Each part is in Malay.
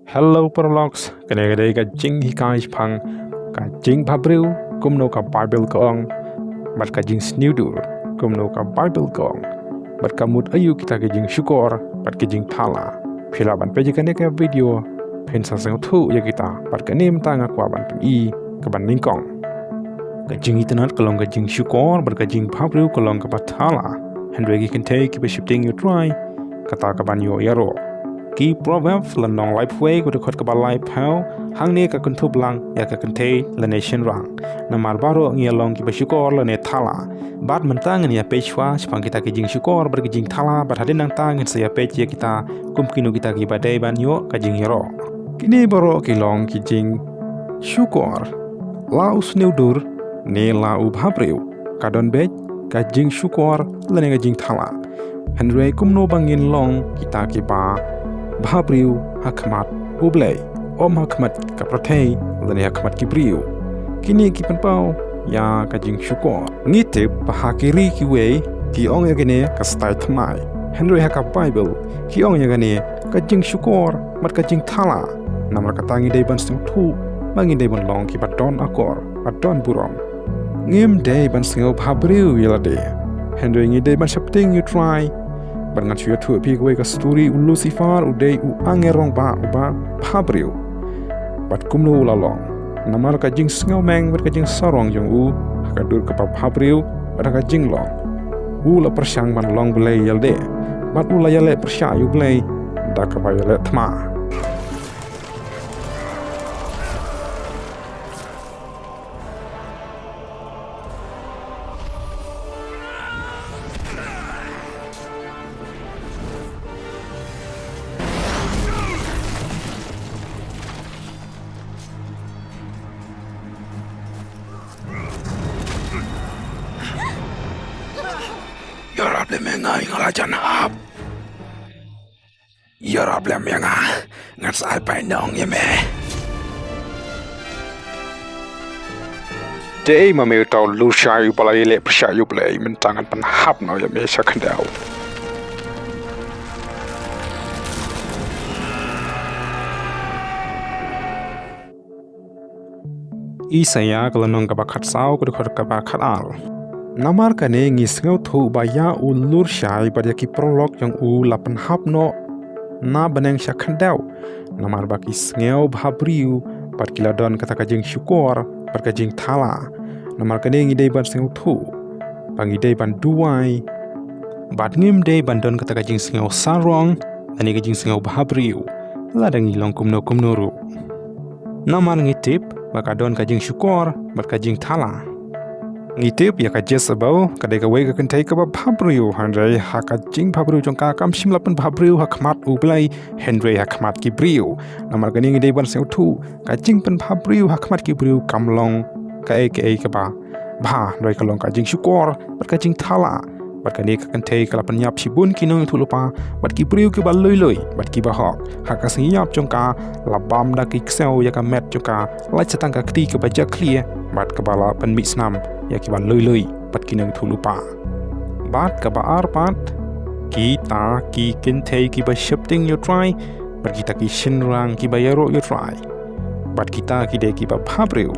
Hello Prologues, kadang-kadang ka jing hikai pang, ka jing pabriu, kumno ka Bible kaong, bat ka jing sniudur, kumno ka Bible kaong, bat ka mut ayu kita ka jing syukur, bat ka jing thala. Pila ban peje ka neka video, pen sang tu ya kita, bat ka nim tanga kwa ban pen i, ka ban ningkong. Ka jing itanat kalong ka jing syukur, bat ka jing pabriu kalong ka bat thala. Hendregi kan take keep shifting you try, kata ka ban yo yaro. Ki proverb lanong life way ko dekot ka balai pau hang ne ka kuntup lang ya ka kente la nation rang na mar baro ngia long ki basyukor la ne thala bat mentang ya pechwa sepang kita ki jing syukor ber ki jing thala bat hadin nang tang se ya pech ya kita kumkinu kita ki badai ban yo ka jing yero kini baro ki long ki jing syukor la usneudur ne la ubhabreu kadon bech ka jing syukor la ne ka jing thala Henry kumno bangin long kita ki ba Bhabriu hakmat ublay om hakmat kapratei lani hakmat kibriu kini ki penpau ya kajing syukur ngitip bahakiri kiwe ki ong yagane ka stai thamai Henry haka Bible ki ong yagane kajing syukur mat kajing thala namar katangi dei ban sing thu bangi dei ban long ki badon akor badon burom ngim dei ban singo Bhabriu yalade Henry ngi dei ban shapting you try Bangan syua tu pi gue ka story Lucifer udai u angerong ba uba Bhabriu bat kumno lalong namar ka jing sngau meng bat ka jing sarong jong u ka dur ka Bhabriu bat ka jing long u la persyang man long belai yalde bat u la yale persya yu belai da ka ba yale thma Yarab le menga ngalajan hap Yarab le menga ngat sai pai nong ye me Dei ma me tau lu shay palai le persya yu play mentangan pan hap no ye me sakandau Isaya kalanong kabakat saw kudukot kabakat al Namar kane ngisngau thu baya ulur syai pada ki prolog yang u lapan hapno na baneng syakhandau namar baki sngau Bhabriu pat kiladon kata kajing syukur pat kajing thala namar kane ngidei ban sngau thu pangidei ban duai bat ngim dei bandon kata kajing sngau sarong ani kajing sngau Bhabriu ladang ilong kumno ru namar ngitip bakadon kajing syukur bat kajing thala Ngitip ya ka Jezebel kadai ka wega kentai ka Bhabriu Henry haka jing Bhabriu jongka kam simlapan Bhabriu hakmat ublai Henry hakmat kibriu namar gani ngidei ban seu thu ka jing pen Bhabriu hakmat kibriu kamlong ka ka ba roi ka long ka jing syukur bat ka jing thala bat kani ka kentai ka lapan yap sibun kinong thu lupa bat kibriu ki ba loi bat ki ba hok haka singiyap jongka labam da ki kseu ya ka met jongka lai chatang ka kti ka baja clear bat ka bala pen misnam ya kiban loi pat kinang thulupa bat ka baar pat kita ki kintei ki ba shifting you try bat kita ki shinrang ki ba yaro you try bat kita ki de ki ba Bhabriu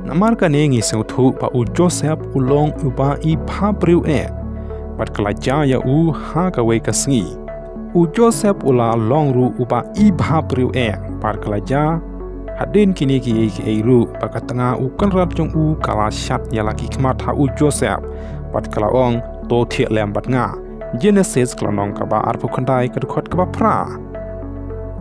namar ka nengi seu thu pa u Joseph ulong uba i Bhabriu bat kalaja ya u ha ka we ka sngi u Joseph ula long ru uba i Bhabriu par kalaja Hadin kini ki ru bakat tengah ukan rat jong u kala syat ya laki kmat ha u Joseph pat kala ong to thiek lem bat nga Genesis klanong ka ba arpu khandai ka khot ka ba pra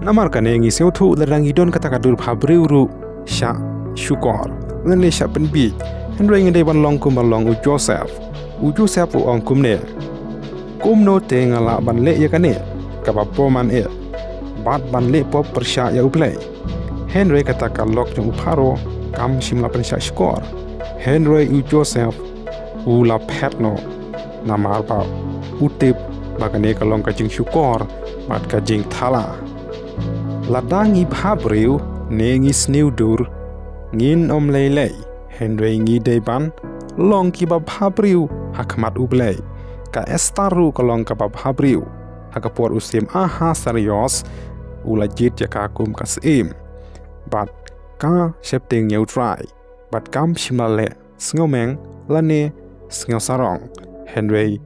namar ka nengi seu thu lerangi don kata ka dur Bhabriu ru sya syukor ngle sya pen bi Henry ngende ban long kum balong u Joseph u ong kumne kumno te ngala ban le ya kane ka ba poman bat ban le pop persya ya uplay Henry kata kalok jong uparo kam simla pensya skor Henry u Joseph u la petno namar ba utip bagane kalong kajing syukor mat kajing thala ladangi Bhabriu nengi sniudur ngin om lele Henry ngi deban long ki ba Bhabriu hakmat ublay ka estaru kalong ka ba Bhabriu haka por usim aha serius ulajit ya kakum kasim bat ka shifting neutral bat kam shimale snowmeng lane snow sarong henry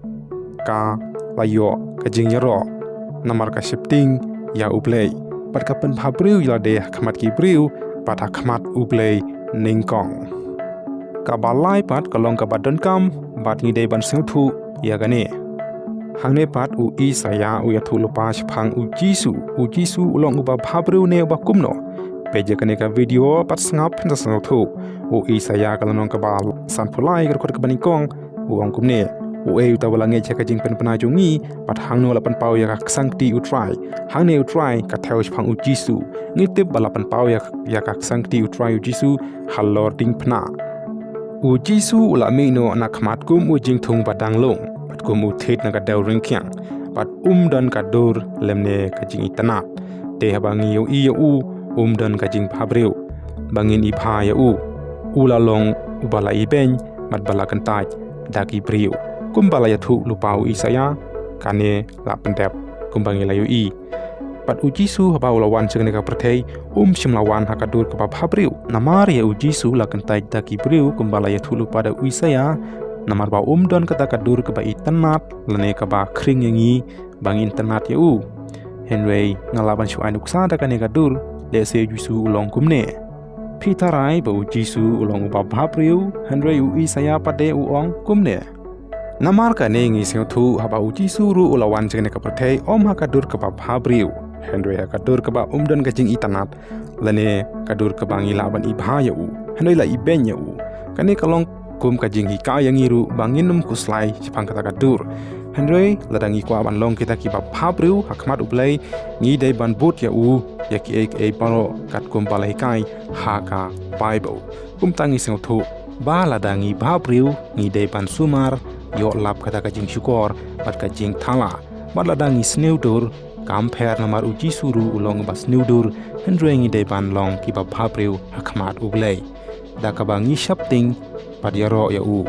ka layo kajing yaro namar ka shifting ya uplay bat ka pen phabriu ya de khmat ki briu bat khmat uplay ningkong ka balai pat kalong ka badon kam bat ni de ban sing thu ya gane hangne pat u Isaya u ya thu lupa phang u Jisu ulong uba phabriu ne uba kumno peje kane ka video pat sngap na sngau thu u Isaya kalong ka bal san phulai ka khot ka banikong u ong kumne u e ta wala nge cha ka jing pen pana jungi pat hangno la pan pau ya ka sangti u try hangne u try ka theu phang u Jisu ngi tip bala pan pau ya ka sangti u try u Jisu halor ding phna u Jisu ula mi no na khmat kum u jing thung badang long pat kum u thet na ka daw ring kyang pat dan ka dur lemne ka jing itana te habangi yo i u dan ka jing phabreu bangin i pha ya u ula long u bala i ben mat bala kan taj daki briu kum bala ya thu lupa u Isaya kane la pendep kum bangi la yo i pat u Jisu haba ulawan chenge ka prathei shimlawan ha ka dur ka phabreu namar ya u Jisu la kan taj daki briu kum bala ya thu lupa da u Isaya namar ba don kata kadur ke ba itanat lene ka ba khring yangi bang internet ya u henry ngalaban shu anuk sa da kane kadur le se Jisu ulong kumne pitarai ba u Jisu ulong ba bhabriu henry u Isaya pade u ong kumne namar ka ne ngi se thu ha ba u Jisu ru ulawan jene ka prathei ha kadur ka ba bhabriu henry ha kadur ka ba don ka jing itanat lene kadur ka bangi laban i bha ya u henry la i ben ya u kane kalong kum ka jing hika yang iru bangin num kuslai chipang kata kadur henry ladangi kwa ban long kita ki ba phabriu hakmat ublai ngi dei ban but ya u ya ki ek paro kat kum balai kai ha ka bible kum tangi sing thu ba ladangi phabriu ngi dei ban sumar yo lap kata ka jing syukor bat ka jing thala bat ladangi sneudur kampher namar uji suru ulong bas sneudur henry ngi dei ban long ki ba phabriu hakmat ublai da ka bangi shapting padiaro ya u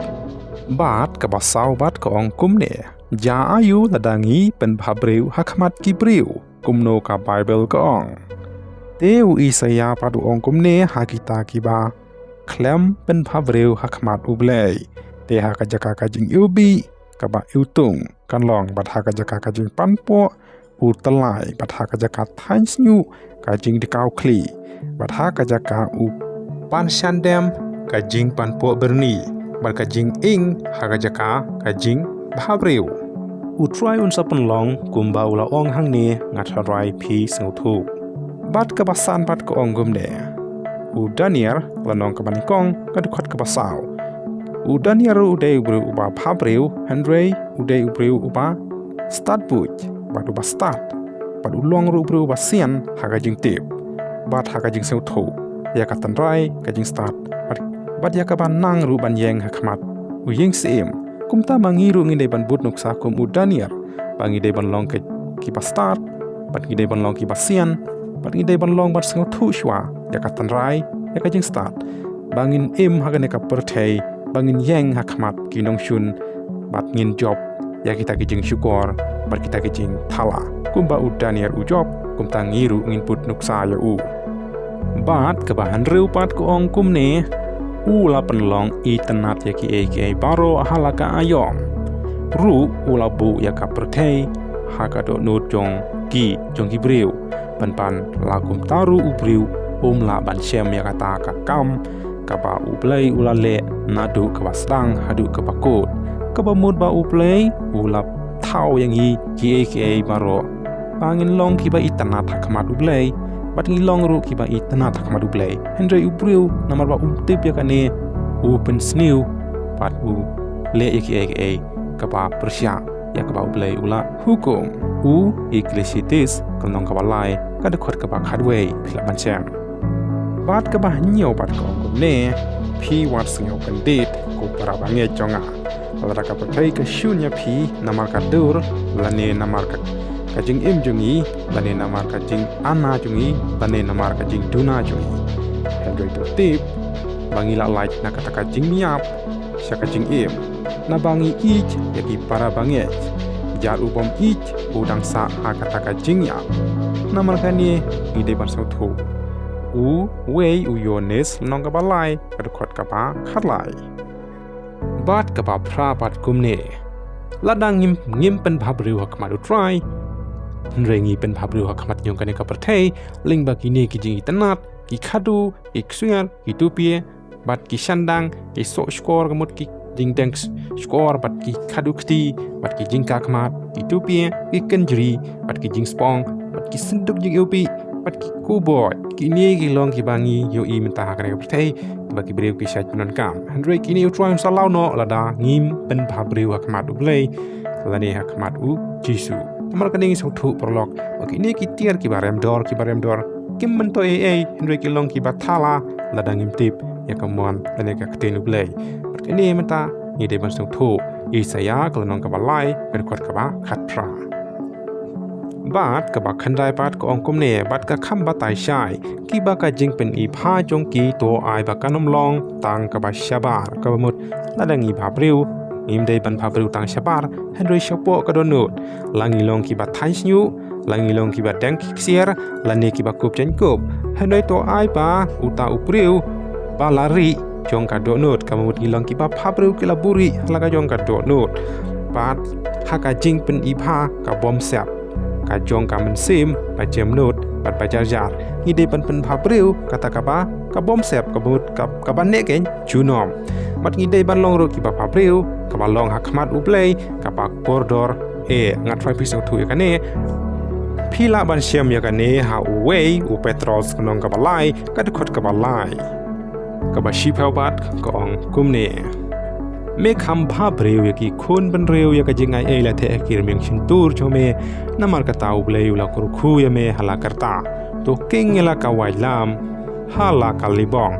bat ka basau bat ka ong kumne ja ayu ladangi pen phabreu hakmat ki breu kumno ka bible ka ong te u Isaya padu ong kumne hakita ki ba klem pen phabreu hakmat ublei te ha ka jaka ka jing ubi ka ba utung kan long bat ha ka jaka ka jing panpo u talai bat ha ka jaka thains nyu ka jing dikau kli bat ha ka jaka u pan shandem ka jing panpo berni bar ka jing ing haga jaka ka jing bhabreu u try un sapan long kumba ula ong hangne ngatharai phi snguthu bat ka basan bat ko ong gumde u Daniel lanong ka banikong ka dukhat ka basau u Daniel u dei bru uba bhabreu henry u dei breu uba start buj bat uba start bat ulong ru breu uba sian haga jing tip bat haga jing snguthu ya ka tanrai ka jing start bat ya ka ban nang ru ban yeng hakmat u yeng sim kumta mangi ru ngi de ban but nuksa kum u Daniel bangi de ban long ke ki ba start bat ngi de ban long ki ba sian bat ngi de ban long bat sing thu shwa ya ka tanrai ya ka jing start bangin im hagane ka perthei bangin yeng hakmat ki nong shun bat ngin job ya kita ki jing syukor bat kita ki jing thala kumba u Daniel u job kumta ngi ru ngin put nuksa ya u bat ka bahan reu pat ko ong kumne ula penlong itanat ya ki aka baro halaka ayom ru ula bu ya ka perthei haka do nut jong ki breu pan lakum taru ubriu la ban shem ya kata ka kam ka ba uplay ula le nadu ka basdang hadu ka bakot ka ba mud ba uplay ula thau yang i ki aka baro bangin long ki ba itanat hakmat uplay bat ngilong ru ki ba itana tak madu play henry ubriu namar ba tip ya kane open snew pat u le aka ka ba persya ya ka ba play ula hukum u ecclesiastes kanong ka balai ka de khot ka ba khadway phila ban cham bat ka ba nyo bat ko ne phi wat singo kan date ko para ba nge chonga ala ka pa kai ka shunya phi namar ka dur lane namar ka kajing im jungi bane namar kajing ana jungi bane namar kajing duna jungi henry tip bangi la like na kata kajing miap sya kajing im na bangi ich yaki para bangi jar ubom ich udang sa kata kajing ya namarkani ngide ban sau thu wei yones nong ka balai ka khot ka ba khatlai bat ka ba phra bat kumne ladang ngim pen bhabriu hakma du try rengi pen bhabriu hakmat nyong kane ka perthei ling ba kini ki jing tanat ki khadu ki ksuar ki tupie bat ki shandang ki so skor gamut ki jing tanks skor bat ki khadu khti bat ki jing kakmat ki tupie ki kanjri bat ki jing spong bat ki sinduk jing upi bat ki kubot kini ki long ki bangi yo I mentah kane ka perthei bagi beriu ki syaj penon kam handre kini utrai salau no lada ngim pen bhabriu hakmat du blei lani hakmat u jisu amar kaning sau thu prolog bagi ni ki tiar ki barem dor kim mento handre ki long ki bathala lada ngim tip ya kamon lani ka ktenu blei kini menta ni de ban sau thu Isaya kalonong ka balai berkot ka ba khatra bat ka ba khandai pat ko ongkum ne bat ka kham ba tai shai ki ba ka jing pen I pha jong ki to ai ba kanom long tang ka ba shabar ka mut la dang I bhabriu im dei ban bhabriu tang shabar henry shapo ka donut langi long ki ba thai snu langi long ki ba dang ki xier lani ki ba kup chen kup henry to ai ba uta upriu ba lari jong ka donut ka mut ngilong ki ba bhabriu ki la buri la ka jong ka donut bat ha ka jing pen I pha ka bom sap ka jong ka men sim ba jem nut bat ba jar jar ni de pen bhabriu kata ka ba ka bom sep ka but ka ban ne ken junom mat ni de ban long ro ki ba bhabriu ka ba long hakmat uplei ka ba kordor ngat fai pisau thu ya kane phila ban siam ya kane ha wei u petros nong ka ba lai ka de khot ka ba lai ka ba shipau bat ka ong kumne me kham bhabriu ya ki khon ban reu ya ka jingai la the akir meng chin tur chome namar ka tau bleu la kur khu ya me hala karta to king la ka wai lam hala ka libong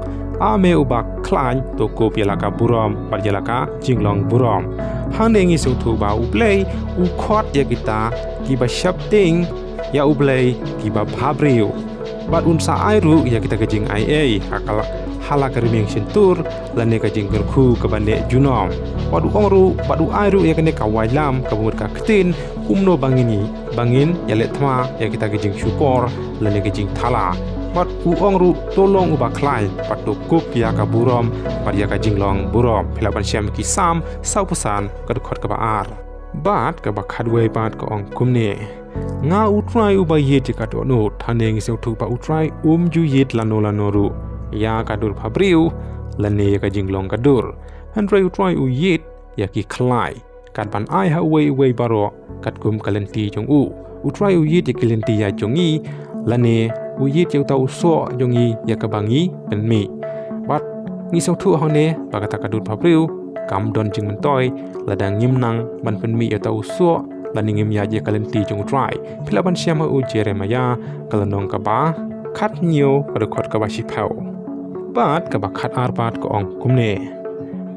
ame ubak klan to kop ya la ka burom par ya la ka jinglong burom hane ngi su thu ba uplei u khot ya kita ki ba shapting ya uplei ki ba bhabriu bat unsa airu ya kita ka jing hakala hala karimeng sentur lane ka jing berku ka bande junom wadu ongru wadu airu ya kene ka wailam ka bumut ka ktin kumno bangin ya letma ya kita ka jing syukor lane ka jing thala bat u ongru tolong uba klai patu kup ya ka burom par ya ka jing long burom philaban siam ki sam sau pusan ka khot ka ba ar bat ka ba khadwei bat ka ong kumne nga utrai uba yet ka to no thaneng seu thu pa utrai ju yet lano ru ya kadur bhabriu lane ka jinglong kadur handrai utrai u yit ya ki khlai kat ban ai ha wei baro kat kum kalenti jong u utrai u yit ya kalenti ya jongi lane u yit ya tau so jongi ya ka bangi pen mi bat ngi sau thu hone ba kata kadur bhabriu kam don jing mentoi ladang ngim nang ban pen mi ya tau so lani ngim ya je kalenti jong utrai philaban siama u jeremaya kalanong ka ba khat nyo ka khot ka ba shipau bat ka bakhat ar bat ko ong kumne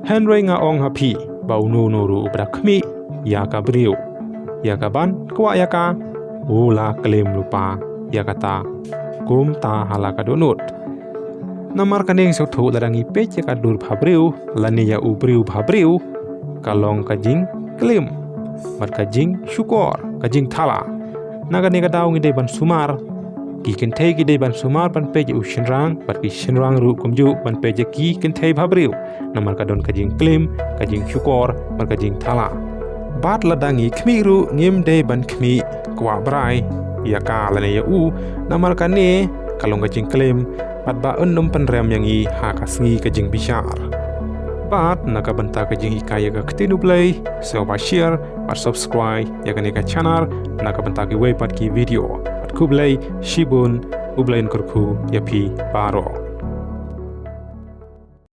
henry nga ong hapi bau no ru brakmi ya ka briu ya ka ban kwa ya ka ula klem lupa ya kata kum ta hala ka donut namar kaneng so thu larangi pe ya ka dur bhabriu lani ya ubriu bhabriu kalong ka jing klem mat ka jing syukor ka jing thala naga ne ka daw ngi de ban sumar ki ken thei ki de ban sumar ban pe u shinrang bat ki shinrang ru kumju ban pe ki ken thei bhabriu namar ka don ka jing claim ka jing syukor ban ka jing thala bat la dangi khmi ru ngim de ban khmi kwa brai ya ka la ne ya u namar ka ne kalong ka jing claim bat ba unnum pan rem yang I ha ka sngi ka jing bishar bat naka banta ka jing ikaya ka ktinu play so ba share ba subscribe ya ka ne ka channel naka banta ki way pat ki video kublai shibun ublain kurku yapi baro